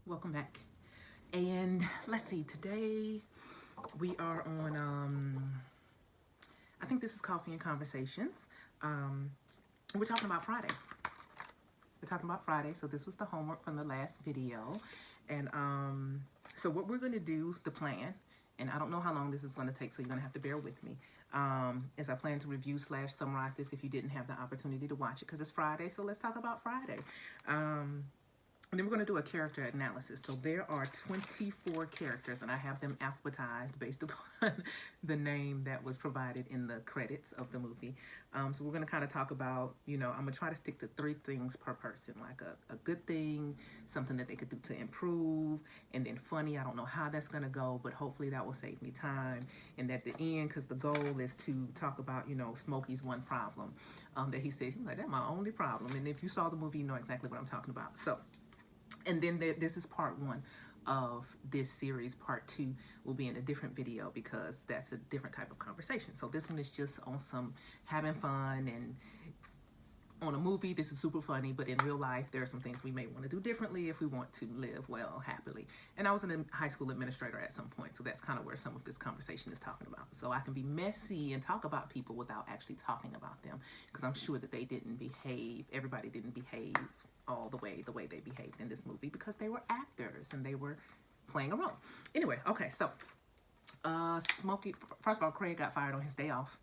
Welcome back. And let's see, today we are on, I think this is Coffee and Conversations. We're talking about Friday. So this was the homework from the last video. And so what we're going to do, the plan, and I don't know how long this is going to take, so you're going to have to bear with me, as I plan to review / summarize this if you didn't have the opportunity to watch it, because it's Friday, so let's talk about Friday. And then we're going to do a character analysis. So there are 24 characters, and I have them alphabetized based upon the name that was provided in the credits of the movie. So we're going to kind of talk about, I'm going to try to stick to 3 things per person, like a good thing, something that they could do to improve, and then funny. I don't know how that's going to go, but hopefully that will save me time. And at the end, because the goal is to talk about, Smokey's one problem that he said, that's my only problem. And if you saw the movie, you know exactly what I'm talking about. So. And then this is part 1 of this series. Part 2 will be in a different video because that's a different type of conversation. So this one is just on some having fun, and on a movie, this is super funny, but in real life, there are some things we may want to do differently if we want to live well, happily. And I was a high school administrator at some point, so that's kind of where some of this conversation is talking about. So I can be messy and talk about people without actually talking about them, because I'm sure that everybody didn't behave all the way they behaved in this movie, because they were actors and they were playing a role. Anyway, okay, so Smokey, first of all, Craig got fired on his day off,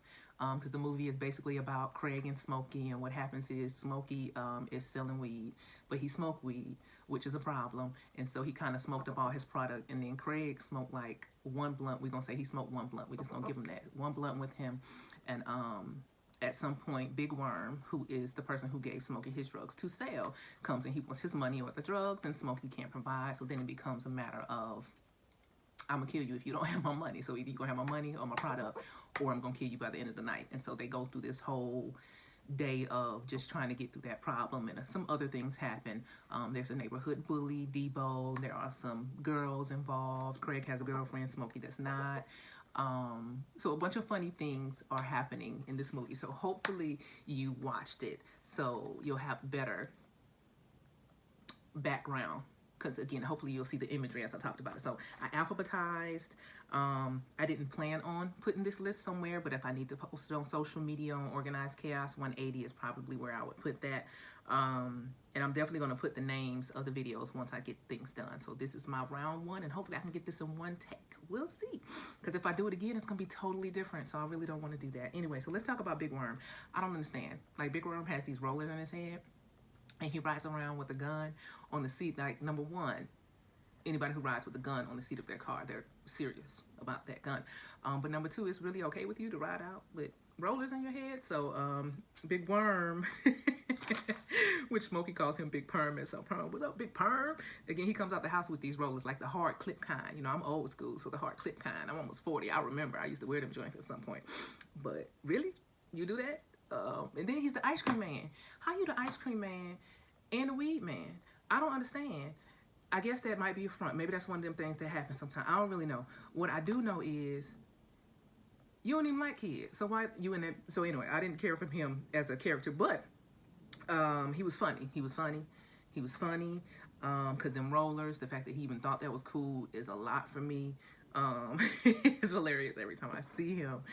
because the movie is basically about Craig and Smokey, and what happens is Smokey is selling weed, but he smoked weed, which is a problem, and so he kind of smoked up all his product, and then Craig smoked like 1 blunt. We're gonna say he smoked 1 blunt. We're just gonna give him that 1 blunt with him, and at some point, Big Worm, who is the person who gave Smokey his drugs to sell, comes and he wants his money or the drugs, and Smokey can't provide. So then it becomes a matter of, I'm gonna kill you if you don't have my money. So either you're gonna have my money or my product, or I'm gonna kill you by the end of the night. And so they go through this whole day of just trying to get through that problem, and some other things happen. There's a neighborhood bully, Debo. There are some girls involved. Craig has a girlfriend, Smokey does not. So a bunch of funny things are happening in this movie. So hopefully you watched it, so you'll have better background, because again, hopefully you'll see the imagery as I talked about it. So I alphabetized. I didn't plan on putting this list somewhere, but if I need to post it on social media on Organized Chaos 180 is probably where I would put that. And I'm definitely going to put the names of the videos once I get things done. So this is my round 1, and hopefully I can get this in 1 take. We'll see. Because if I do it again, it's going to be totally different. So I really don't want to do that. Anyway, so let's talk about Big Worm. I don't understand. Like, Big Worm has these rollers on his head, and he rides around with a gun on the seat. Like, number 1, anybody who rides with a gun on the seat of their car, they're serious about that gun. But number 2, it's really okay with you to ride out with rollers in your head. So Big Worm, which Smokey calls him Big Perm, and so Perm, what's up, Big Perm? Again, he comes out the house with these rollers, like the hard clip kind. I'm old school, so the hard clip kind. I'm almost 40. I remember I used to wear them joints at some point. But really, you do that? And then he's the ice cream man. How you the ice cream man and the weed man? I don't understand. I guess that might be a front. Maybe that's one of them things that happen sometimes. I don't really know. What I do know is you don't even like kids. So why you in that? So anyway, I didn't care for him as a character, but he was funny. He was funny. Because them rollers, the fact that he even thought that was cool is a lot for me. It's hilarious every time I see him.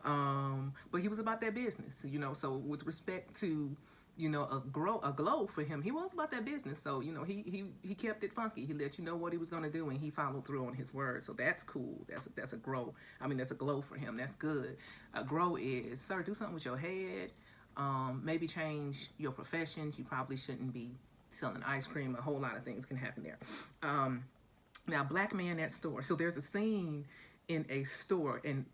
But he was about that business, so with respect to, a glow for him, he was about that business. So, he kept it funky. He let you know what he was going to do, and he followed through on his word. So that's cool. That's a grow. I mean, that's a glow for him. That's good. A grow is, sir, do something with your head. Maybe change your profession. You probably shouldn't be selling ice cream. A whole lot of things can happen there. Now, black man at store. So there's a scene in a store, and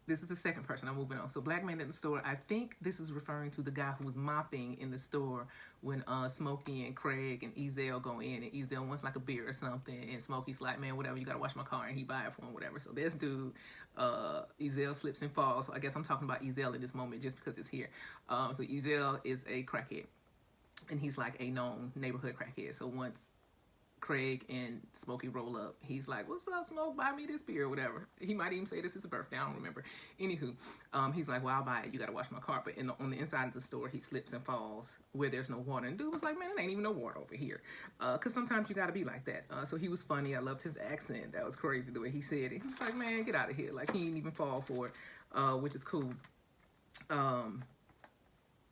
this is the second person. I'm moving on. So black man at the store. I think this is referring to the guy who was mopping in the store when Smokey and Craig and Ezel go in, and Ezel wants like a beer or something, and Smokey's like, man, whatever, you gotta wash my car, and he buy it for him, whatever. So this dude, Ezel slips and falls. So I guess I'm talking about Ezel in this moment just because it's here. So Ezel is a crackhead, and he's like a known neighborhood crackhead. So once Craig and Smokey roll up. He's like, "What's up, Smoke? Buy me this beer or whatever." He might even say this is his birthday. I don't remember. Anywho, he's like, "Well, I'll buy it. You got to wash my car." But on the inside of the store, he slips and falls where there's no water. And dude was like, "Man, it ain't even no water over here." Because sometimes you got to be like that. So he was funny. I loved his accent. That was crazy the way he said it. He was like, "Man, get out of here." Like, he didn't even fall for it, which is cool.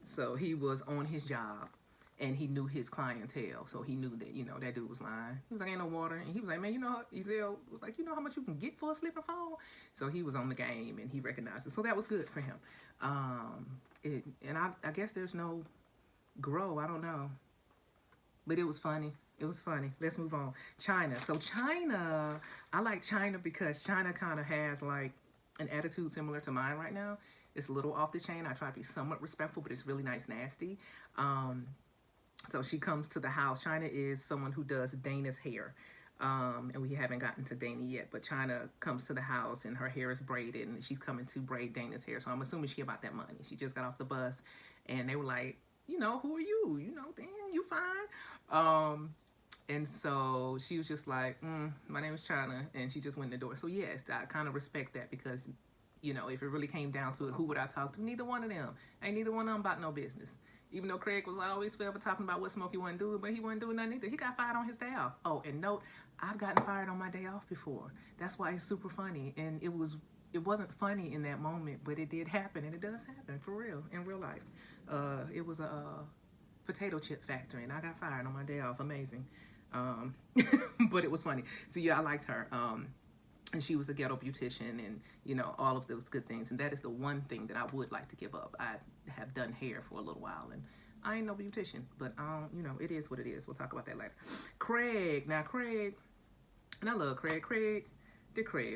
So he was on his job. And he knew his clientele, so he knew that, you know, that dude was lying. He was like, "Ain't no water." And he was like, "Man, you know," Ezel was like, "You know how much you can get for a slip and fall?" So he was on the game, and he recognized it. So that was good for him. And I guess there's no grow. I don't know. But it was funny. It was funny. Let's move on. China. So China, I like China because China kind of has, like, an attitude similar to mine right now. It's a little off the chain. I try to be somewhat respectful, but it's really nice nasty. So she comes to the house. China is someone who does Dana's hair. And we haven't gotten to Dana yet, but China comes to the house and her hair is braided and she's coming to braid Dana's hair. So I'm assuming she about that money. She just got off the bus and they were like, "You know, who are you? You know, damn, you fine." And so she was just like, "My name is China." And she just went in the door. So yes, I kind of respect that because, you know, if it really came down to it, who would I talk to? Neither one of them. Ain't neither one of them about no business. Even though Craig was always forever talking about what Smokey wasn't doing, but he wasn't doing nothing either. He got fired on his day off. Oh, and note, I've gotten fired on my day off before. That's why it's super funny. And it wasn't funny in that moment, but it did happen, and it does happen for real, in real life. It was a potato chip factory, and I got fired on my day off. Amazing. But it was funny. So yeah, I liked her. And she was a ghetto beautician and, you know, all of those good things. And that is the one thing that I would like to give up. I have done hair for a little while and I ain't no beautician, but you know, it is what it is. We'll talk about that later. Craig. Now, Craig, and I love Craig. Craig,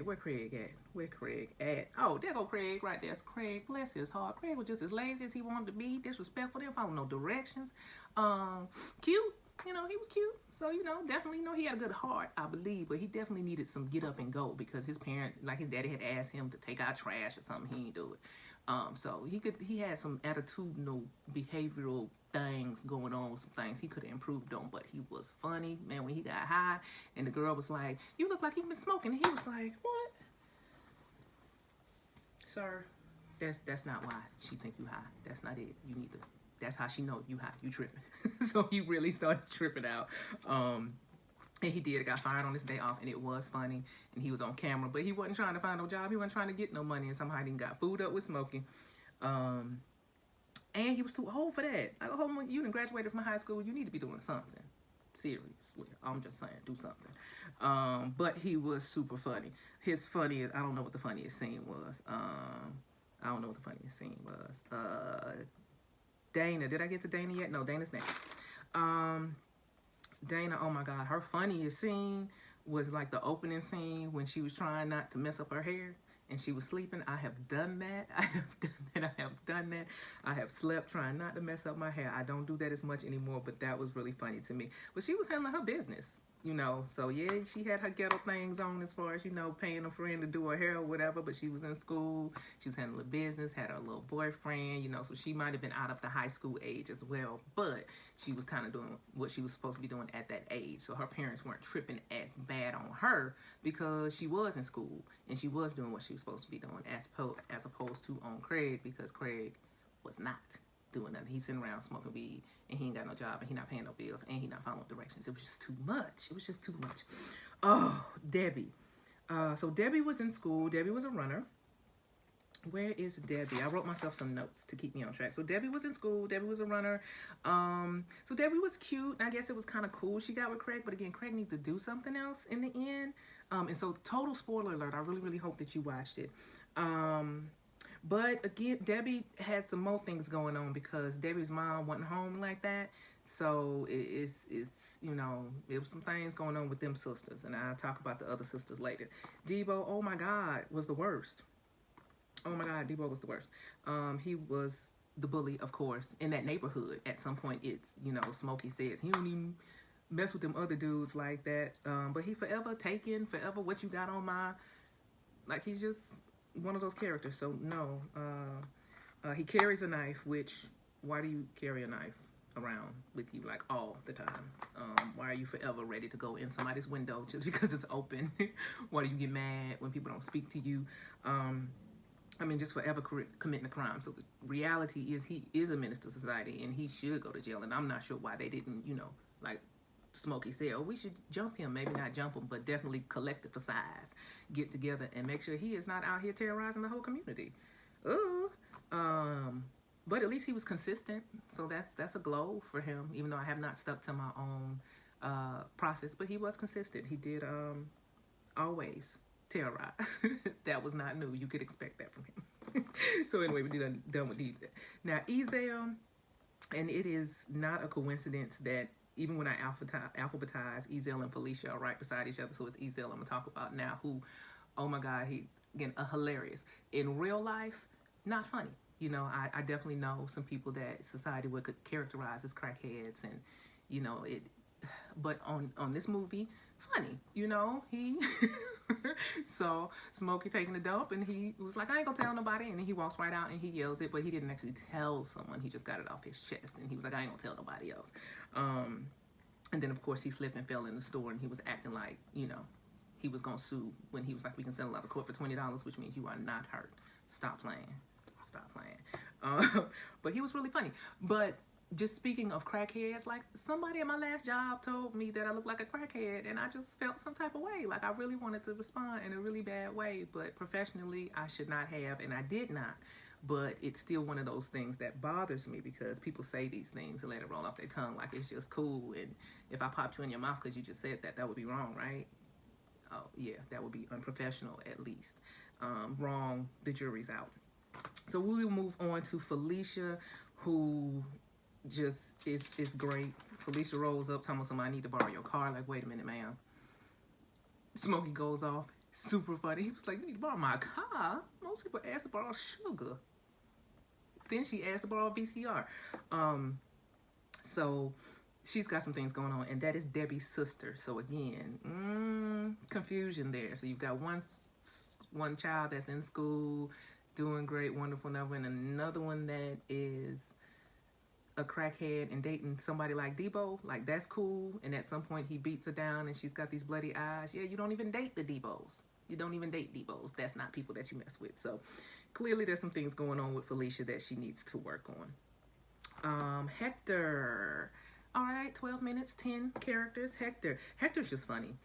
where Craig at? Where Craig at? Oh, there go Craig right there. It's Craig, bless his heart. Craig was just as lazy as he wanted to be, disrespectful, didn't follow no directions. Cute. You know, he was cute. So, you know, definitely, you know, he had a good heart, I believe. But he definitely needed some get up and go because his parent, like his daddy had asked him to take out trash or something. He didn't do it. So he had some attitudinal, behavioral things going on, some things he could have improved on. But he was funny, man, when he got high. And the girl was like, "You look like you've been smoking." And he was like, "What? Sir, that's not why she think you high. That's not it. You need to... That's how she know you high. You tripping." So he really started tripping out. And he did. Got fired on his day off, and it was funny. And he was on camera, but he wasn't trying to find no job. He wasn't trying to get no money, and somehow he didn't got food up with Smokey. And he was too old for that. Like, oh, you done graduated from high school. You need to be doing something. Seriously. I'm just saying, do something. But he was super funny. His funniest, I don't know what the funniest scene was. Dana. Did I get to Dana yet? No, Dana's next. Dana, oh my God, her funniest scene was like the opening scene when she was trying not to mess up her hair and she was sleeping. I have done that. I have slept trying not to mess up my hair. I don't do that as much anymore, but that was really funny to me. But she was handling her business, you know. So yeah, she had her ghetto things on as far as, you know, paying a friend to do her hair or whatever, but she was in school. She was handling business, had her little boyfriend, you know, so she might have been out of the high school age as well, but she was kind of doing what she was supposed to be doing at that age. So her parents weren't tripping as bad on her because she was in school and she was doing what she was supposed to be doing as opposed to on Craig, because Craig was not doing nothing. He's sitting around smoking weed and he ain't got no job and he not paying no bills and he not following directions. It was just too much. It was just too much. Oh, Debbie. So Debbie was in school. Debbie was a runner. Where is Debbie? I wrote myself some notes to keep me on track. So Debbie was in school. Debbie was a runner. So Debbie was cute. I guess it was kind of cool she got with Craig. But again, Craig needed to do something else in the end. And so total spoiler alert. I really, really hope that you watched it. But again, Debbie had some more things going on because Debbie's mom wasn't home like that. So it's you know, there was some things going on with them sisters. And I'll talk about the other sisters later. Debo, oh my God, was the worst. Oh my God, Debo was the worst. He was the bully, of course, in that neighborhood. At some point, it's, you know, Smokey says he don't even mess with them other dudes like that. But he forever taking, forever what you got on my... Like, he's just one of those characters. So, no. He carries a knife, which... Why do you carry a knife around with you, like, all the time? Why why are you forever ready to go in somebody's window just because it's open? Why do you get mad when people don't speak to you? I mean, just forever committing a crime. So the reality is he is a menace to society and he should go to jail. And I'm not sure why they didn't, you know, like Smokey said, oh, we should jump him. Maybe not jump him, but definitely collective for size. Get together and make sure he is not out here terrorizing the whole community. Ooh. But at least he was consistent. So that's a glow for him, even though I have not stuck to my own process. But he was consistent. He did always terrorize. That was not new. You could expect that from him. So anyway, we're done with Ezel. Now Ezel, and it is not a coincidence that even when I alphabetize, Ezel and Felicia are right beside each other. So it's Ezel I'm gonna talk about now, who, oh my God, he again hilarious. In real life, not funny. You know, I definitely know some people that society would characterize as crackheads, and you know it. But on this movie, funny. You know, he saw Smokey taking a dump, and he was like, I ain't gonna tell nobody. And then he walks right out and he yells it, but he didn't actually tell someone. He just got it off his chest, and he was like, I ain't gonna tell nobody else. And then of course he slipped and fell in the store, and he was acting like, you know, he was gonna sue when he was like, we can settle out of court for $20, which means you are not hurt. Stop playing. Stop playing. But he was really funny. But just speaking of crackheads, like somebody at my last job told me that I look like a crackhead, and I just felt some type of way. Like I really wanted to respond in a really bad way, but professionally I should not have, and I did not. But it's still one of those things that bothers me, because people say these things and let it roll off their tongue like it's just cool. And if I popped you in your mouth because you just said that, that would be wrong, right? Oh yeah, that would be unprofessional at least. Wrong, the jury's out. So we will move on to Felicia, who just is great. Felicia rolls up, telling somebody, I need to borrow your car. Like, wait a minute, ma'am. Smokey goes off. Super funny. He was like, you need to borrow my car? Most people ask to borrow sugar. Then she asked to borrow a VCR. So she's got some things going on, and that is Debbie's sister. So again, confusion there. So you've got one child that's in school, doing great, wonderful, never, and another one that is a crackhead and dating somebody like Debo. Like, that's cool. And at some point he beats her down and she's got these bloody eyes. Yeah, you don't even date the Debos. You don't even date Debos. That's not people that you mess with. So clearly there's some things going on with Felicia that she needs to work on. Hector. All right, 12 minutes, 10 characters. Hector's just funny.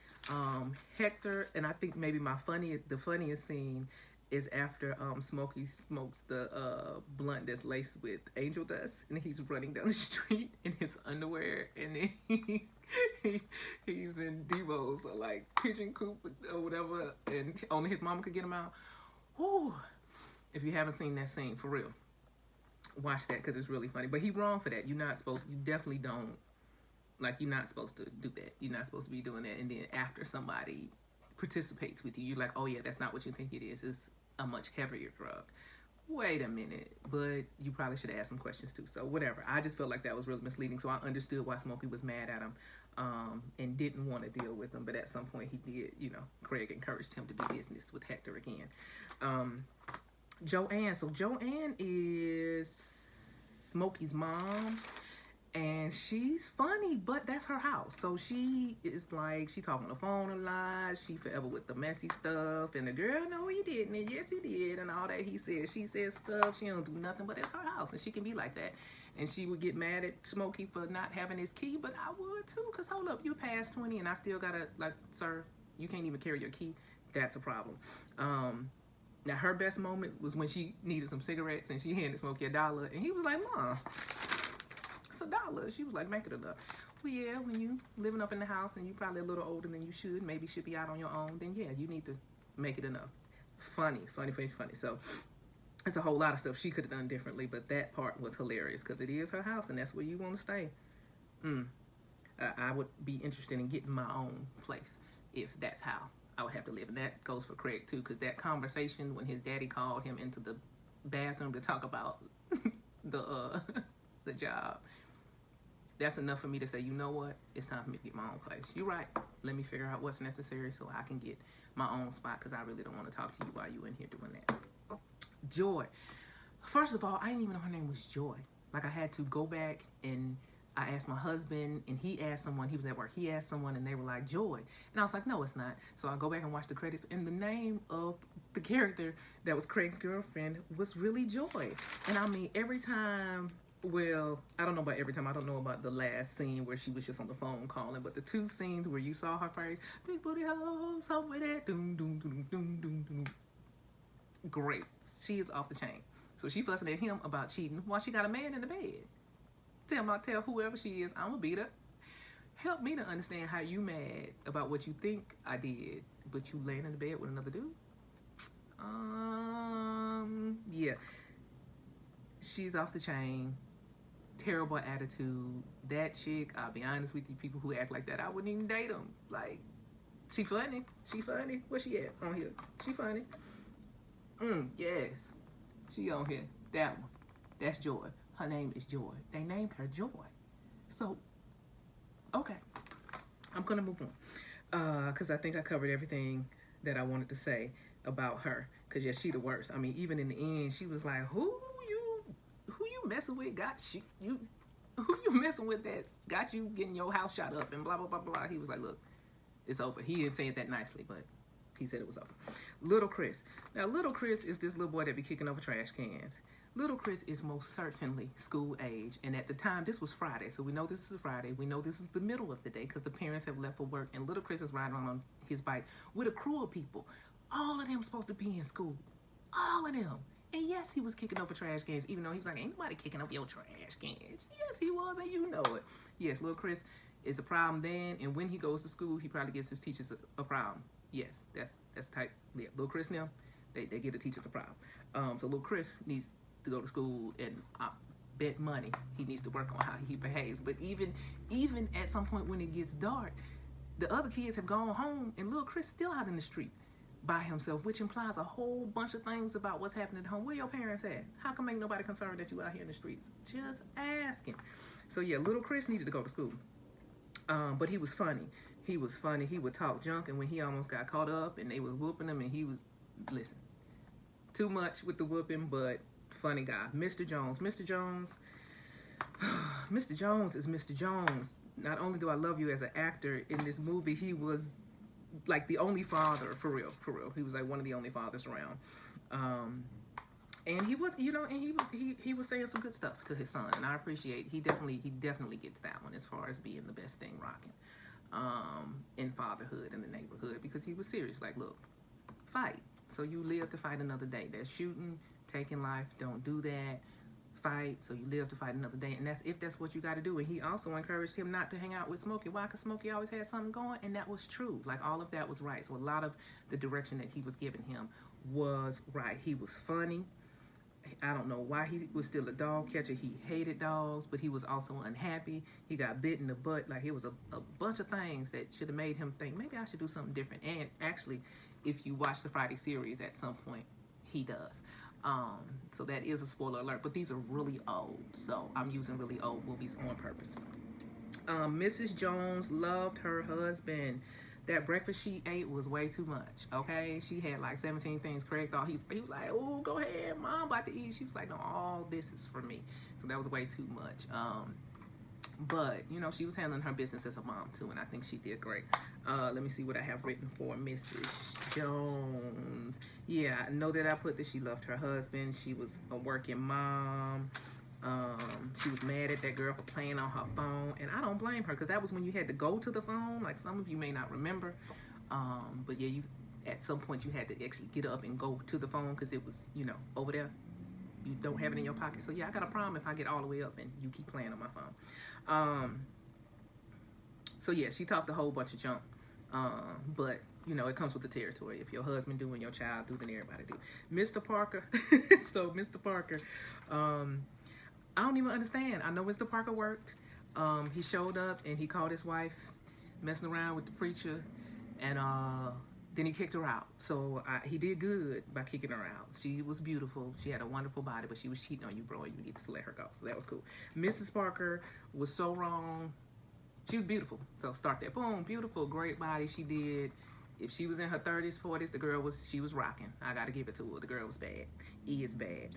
Hector, and I think maybe the funniest scene is after Smokey smokes the blunt that's laced with angel dust, and he's running down the street in his underwear, and then he's in Devo's like pigeon coop or whatever, and only his mama could get him out. Whew. If you haven't seen that scene, for real, watch that, because it's really funny. But he's wrong for that. You definitely don't, like, you're not supposed to do that. You're not supposed to be doing that, and then after somebody participates with you, you're like, oh yeah, that's not what you think it is. It's a much heavier drug. Wait a minute, but you probably should ask some questions too. So whatever. I just felt like that was really misleading. So I understood why Smokey was mad at him and didn't want to deal with him. But at some point he did, you know, Craig encouraged him to do business with Hector again. Joanne. So Joanne is Smokey's mom. And she's funny, but that's her house. So she is like, she talking on the phone a lot. She forever with the messy stuff. And the girl, no, he didn't. And yes, he did. And all that he said. She says stuff. She don't do nothing, but it's her house. And she can be like that. And she would get mad at Smokey for not having his key. But I would too. Because hold up, you past 20 and I still got to, like, sir, you can't even carry your key. That's a problem. Now, her best moment was when she needed some cigarettes and she handed Smokey $1. And he was like, Mom, $1. She was like, make it enough. Well, yeah, when you living up in the house and you probably a little older than you should, maybe should be out on your own, then yeah, you need to make it enough. Funny. So it's a whole lot of stuff she could have done differently, but that part was hilarious because it is her house and that's where you want to stay. I would be interested in getting my own place if that's how I would have to live. And that goes for Craig too, because that conversation when his daddy called him into the bathroom to talk about the job, that's enough for me to say, you know what? It's time for me to get my own place. You're right. Let me figure out what's necessary so I can get my own spot, because I really don't want to talk to you while you're in here doing that. Joy. First of all, I didn't even know her name was Joy. Like, I had to go back and I asked my husband, and he asked someone. He was at work. He asked someone, and they were like, Joy. And I was like, no, it's not. So I go back and watch the credits, and the name of the character that was Craig's girlfriend was really Joy. And I mean, every time, well, I don't know about every time. I don't know about the last scene where she was just on the phone calling, but the 2 scenes where you saw her face, big booty hoes, somewhere there, doom, doom, doom, doom, doom, doom. Great. She is off the chain. So she fussing at him about cheating while she got a man in the bed. Tell whoever she is, I'm gonna beat her. Help me to understand how you mad about what you think I did, but you laying in the bed with another dude. Yeah. She's off the chain. Terrible attitude. That chick, I'll be honest with you, people who act like that, I wouldn't even date them. Like, she funny. She funny. Where she at on here? She funny. Yes. She on here. That one. That's Joy. Her name is Joy. They named her Joy. So, okay. I'm going to move on. Because I think I covered everything that I wanted to say about her. Because, yeah, she the worst. I mean, even in the end, she was like, who you messing with who you messing with that got you getting your house shot up and blah, blah, blah, blah. He was like, look, it's over. He didn't say it that nicely, but he said it was over. Little Chris. Now, Little Chris is this little boy that be kicking over trash cans. Little Chris is most certainly school age. And at the time, this was Friday. So we know this is a Friday. We know this is the middle of the day because the parents have left for work. And Little Chris is riding on his bike with a crew of people. All of them supposed to be in school. All of them. And yes, he was kicking over trash cans, even though he was like, ain't nobody kicking over your trash cans. Yes, he was, and you know it. Yes, Little Chris is a problem then. And when he goes to school, he probably gets his teachers a problem. Yes, that's type. Yeah, Little Chris now, they get the teachers a problem. So Little Chris needs to go to school, and I bet money he needs to work on how he behaves. But even at some point when it gets dark, the other kids have gone home, and Little Chris still out in the street by himself, which implies a whole bunch of things about what's happening at home. Where your parents at? How come ain't nobody concerned that you out here in the streets? Just asking. So yeah, Little Chris needed to go to school. But he was funny. He was funny. He would talk junk, and when he almost got caught up and they was whooping him, and he was, listen, too much with the whooping, but funny guy. Mr. Jones. Mr. Jones. Mr. Jones is Mr. Jones. Not only do I love you as an actor, in this movie, he was like the only father, for real. He was like one of the only fathers around. And he was, you know, and he was saying some good stuff to his son, and I appreciate. He definitely gets that one as far as being the best thing rocking in fatherhood in the neighborhood, because he was serious. Like, look, fight. So you live to fight another day. There's shooting, taking life. Don't do that. Fight so you live to fight another day, and that's what you got to do. And he also encouraged him not to hang out with Smokey. Why? Because Smokey always had something going, and that was true. Like, all of that was right. So a lot of the direction that he was giving him was right. He was funny. I don't know why he was still a dog catcher. He hated dogs, but he was also unhappy. He got bit in the butt. Like, it was a bunch of things that should have made him think, maybe I should do something different. And actually, if you watch the Friday series, at some point, he does. So that is a spoiler alert, but these are really old. So I'm using really old movies on purpose. Mrs. Jones loved her husband. That breakfast she ate was way too much, okay? She had like 17 things. Craig thought he was like, oh, go ahead, Mom, about to eat. She was like, no, all this is for me. So that was way too much. But, you know, she was handling her business as a mom, too, and I think she did great. Let me see what I have written for Mrs. Jones. Yeah, I know that I put that she loved her husband. She was a working mom. She was mad at that girl for playing on her phone, and I don't blame her, because that was when you had to go to the phone. Like, some of you may not remember, but yeah, you at some point you had to actually get up and go to the phone, because it was, you know, over there. You don't have it in your pocket. So yeah, I got a problem if I get all the way up and you keep playing on my phone. So yeah, she talked a whole bunch of junk, but you know, it comes with the territory. If your husband do and your child do, then everybody do. Mr. Parker. So Mr. Parker, I don't even understand. I know Mr. Parker worked. He showed up and he caught his wife messing around with the preacher, and then he kicked her out. So he did good by kicking her out. She was beautiful. She had a wonderful body, but she was cheating on you, bro, and you need to let her go. So that was cool. Mrs. Parker was so wrong. She was beautiful. So start there. Boom, beautiful, great body. She did If she was in her 30s, 40s, she was rocking. I gotta give it to her. The girl was bad. Is bad.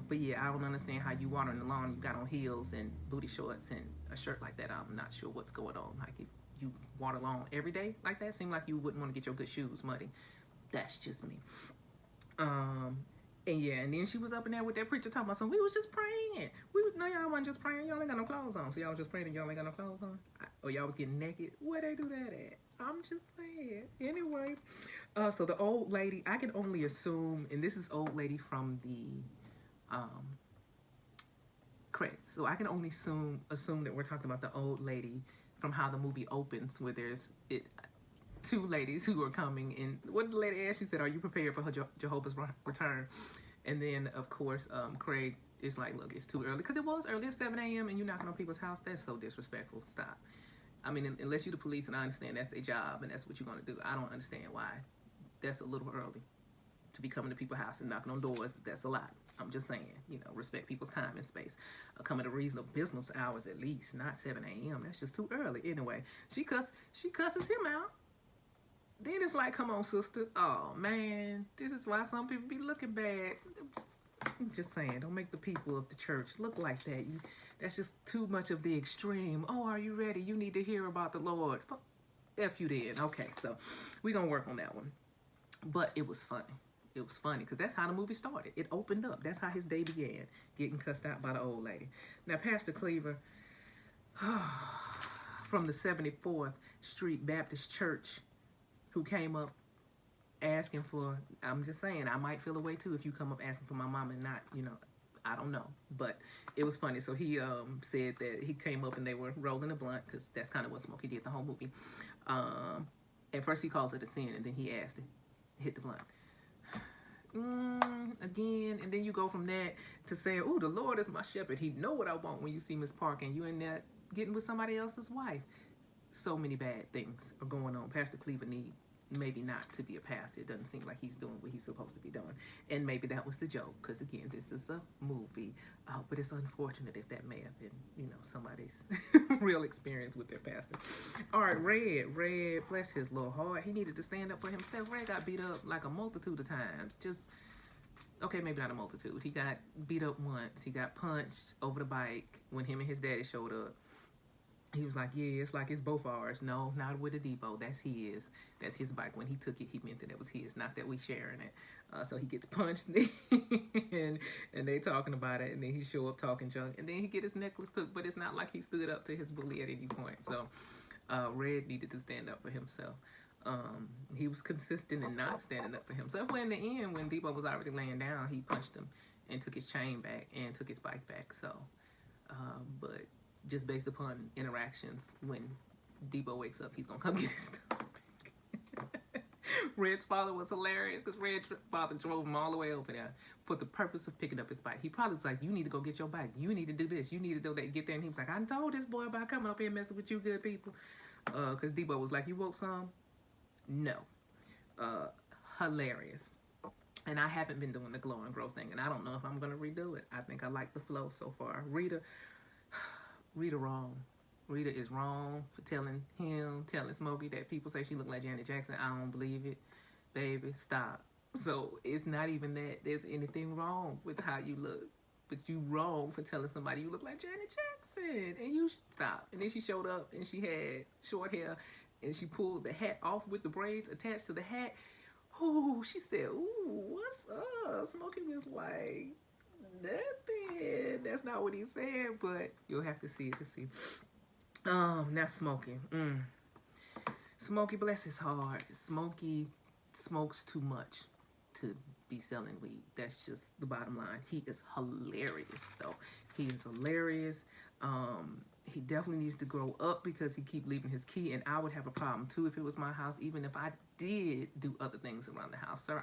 But yeah, I don't understand how you watering the lawn. You got on heels and booty shorts and a shirt like that. I'm not sure what's going on. Like if you water lawn every day like that, seem like you wouldn't want to get your good shoes muddy. That's just me. And yeah, and then she was up in there with that preacher talking about we was just praying. No, y'all wasn't just praying. Y'all ain't got no clothes on. So y'all was just praying and y'all ain't got no clothes on. Or y'all was getting naked. Where they do that at? I'm just saying. Anyway, so the old lady, I can only assume, and this is old lady from the credits. So I can only assume that we're talking about the old lady from how the movie opens, where there's two ladies who are coming. And what the lady asked, she said, "Are you prepared for her Jehovah's return?" And then, of course, Craig is like, "Look, it's too early." Because it was early, it's 7 a.m. and you're knocking on people's house. That's so disrespectful. Stop. I mean, unless you're the police, and I understand that's their job and that's what you're going to do. I don't understand why. That's a little early to be coming to people's house and knocking on doors. That's a lot. I'm just saying, respect people's time and space. Come at a reasonable business hours at least, not 7 a.m. That's just too early. Anyway, she cusses him out. Then it's like, come on, sister. Oh, man. This is why some people be looking bad. I'm just saying, don't make the people of the church look like that. That's just too much of the extreme. Oh, are you ready? You need to hear about the Lord. F you then. Okay, so we're going to work on that one. But it was funny. It was funny because that's how the movie started. It opened up. That's how his day began, getting cussed out by the old lady. Now, Pastor Cleaver from the 74th Street Baptist Church, who came up asking for, I'm just saying, I might feel a way too if you come up asking for my mom and not, I don't know. But it was funny. So he said that he came up and they were rolling a blunt, because that's kind of what Smokey did the whole movie. At first he calls it a sin, and then he asked to hit the blunt. Again, and then you go from that to saying, "Oh, the Lord is my shepherd. He know what I want." When you see Miss Park and you in there getting with somebody else's wife. So many bad things are going on. Pastor Cleaver need maybe not to be a pastor. It doesn't seem like he's doing what he's supposed to be doing. And maybe that was the joke, because again, this is a movie. But it's unfortunate if that may have been, somebody's real experience with their pastor. All right, Red, bless his little heart. He needed to stand up for himself. Red got beat up like a multitude of times. Okay, maybe not a multitude. He got beat up once. He got punched over the bike when him and his daddy showed up. He was like, "Yeah, it's like it's both ours." No, not with the depot. That's his. That's his bike. When he took it, he meant that it was his, not that we sharing it. So he gets punched, and they talking about it, and then he show up talking junk, and then he get his necklace took. But it's not like he stood up to his bully at any point. So Red needed to stand up for himself. He was consistent in not standing up for himself. But in the end, when Depot was already laying down, he punched him and took his chain back and took his bike back. So, but just based upon interactions, when Debo wakes up, he's gonna come get his stuff back. Red's father was hilarious, because Red's father drove him all the way over there for the purpose of picking up his bike. He probably was like, "You need to go get your bike. You need to do this. You need to do that." Get there, and he was like, "I told this boy about coming up here and messing with you good people." Because Debo was like, "You woke some?" No. Hilarious. And I haven't been doing the glow and grow thing, and I don't know if I'm gonna redo it. I think I like the flow so far. Rita wrong. Rita is wrong for telling Smokey that people say she looked like Janet Jackson. I don't believe it. Baby, stop. So it's not even that there's anything wrong with how you look, but you wrong for telling somebody you look like Janet Jackson. And you stop. And then she showed up and she had short hair, and she pulled the hat off with the braids attached to the hat. Ooh, she said, "Ooh, what's up?" Smokey was like, "Nothing." That's not what he said, but you'll have to see it to see. Now Smokey. Smokey, bless his heart. Smokey smokes too much to be selling weed. That's just the bottom line. He is hilarious, though. He is hilarious. He definitely needs to grow up, because he keep leaving his key, and I would have a problem too if it was my house, even if I did do other things around the house. Sir,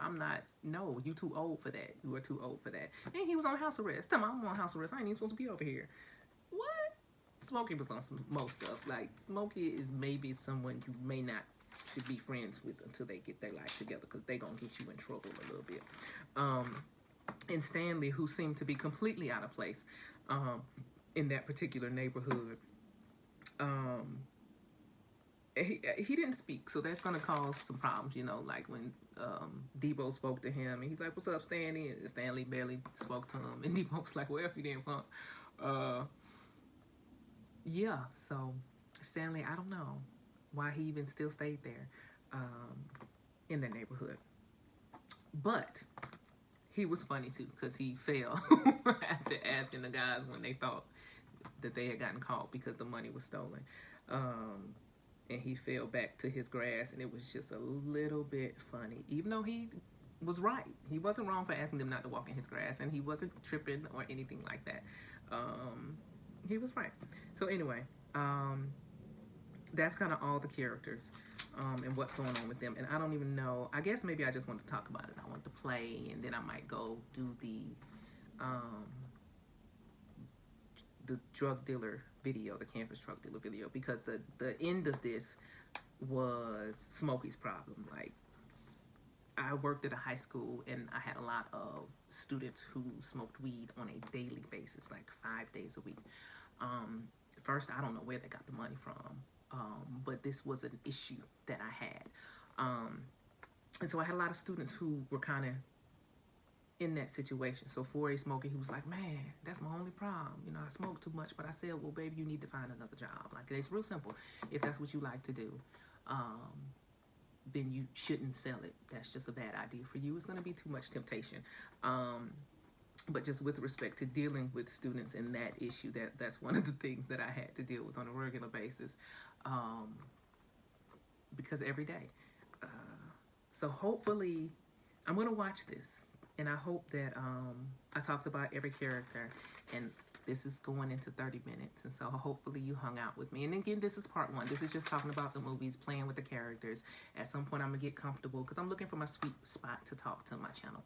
no, you too old for that. You are too old for that. And he was on house arrest. Tell me, I'm on house arrest. I ain't even supposed to be over here. What? Smokey was on some most stuff. Like, Smokey is maybe someone you may not should be friends with until they get their life together, because they gonna get you in trouble a little bit. And Stanley, who seemed to be completely out of place in that particular neighborhood. he didn't speak, so that's gonna cause some problems, you know, like when Debo spoke to him and he's like, "What's up, Stanley?" And Stanley barely spoke to him, and Debo was like, "Well, if you didn't punk." Yeah, so Stanley, I don't know why he even still stayed there in that neighborhood, but he was funny too because he fell after asking the guys when they thought that they had gotten caught because the money was stolen. And he fell back to his grass, and it was just a little bit funny, even though he was right. He wasn't wrong for asking them not to walk in his grass, and he wasn't tripping or anything like that. He was right. So anyway, that's kind of all the characters and what's going on with them. And I don't even know. I guess maybe I just want to talk about it. I want to play, and then I might go do the drug dealer video, the campus drug dealer video, because the end of this was Smokey's problem. Like, I worked at a high school, and I had a lot of students who smoked weed on a daily basis, like 5 days a week. First, I don't know where they got the money from, but this was an issue that I had. And so I had a lot of students who were kind of in that situation. So for a smoker, he was like, "Man, that's my only problem. You know, I smoke too much." But I said, "Well, baby, you need to find another job. Like, it's real simple. If that's what you like to do, then you shouldn't sell it. That's just a bad idea for you. It's going to be too much temptation." But just with respect to dealing with students and that issue, that's one of the things that I had to deal with on a regular basis, because every day. So hopefully, I'm going to watch this. And I hope that I talked about every character, and this is going into 30 minutes. And so hopefully you hung out with me. And again, this is part 1. This is just talking about the movies, playing with the characters. At some point, I'm going to get comfortable because I'm looking for my sweet spot to talk to my channel.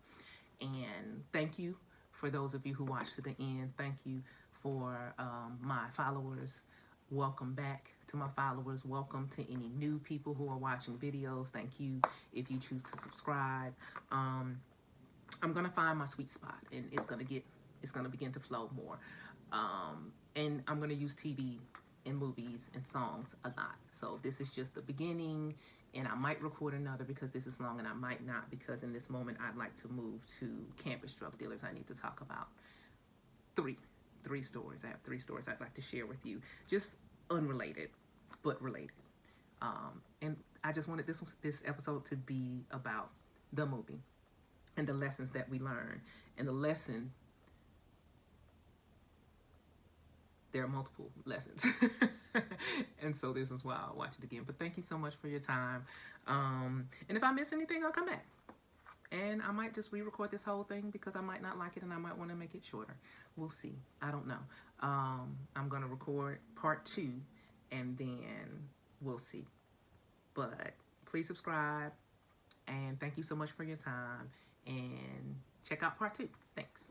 And thank you for those of you who watched to the end. Thank you for my followers. Welcome back to my followers. Welcome to any new people who are watching videos. Thank you if you choose to subscribe. I'm gonna find my sweet spot, and it's gonna begin to flow more. And I'm gonna use TV and movies and songs a lot. So this is just the beginning, and I might record another because this is long, and I might not because in this moment I'd like to move to campus drug dealers. I need to talk about three stories. I have 3 stories I'd like to share with you, just unrelated but related. And I just wanted this episode to be about the movie and the lessons that we learn. And the lesson, there are multiple lessons. And so this is why I'll watch it again. But thank you so much for your time. And if I miss anything, I'll come back. And I might just re-record this whole thing because I might not like it, and I might want to make it shorter. We'll see. I don't know. I'm going to record part 2, and then we'll see. But please subscribe. And thank you so much for your time. And check out part 2. Thanks.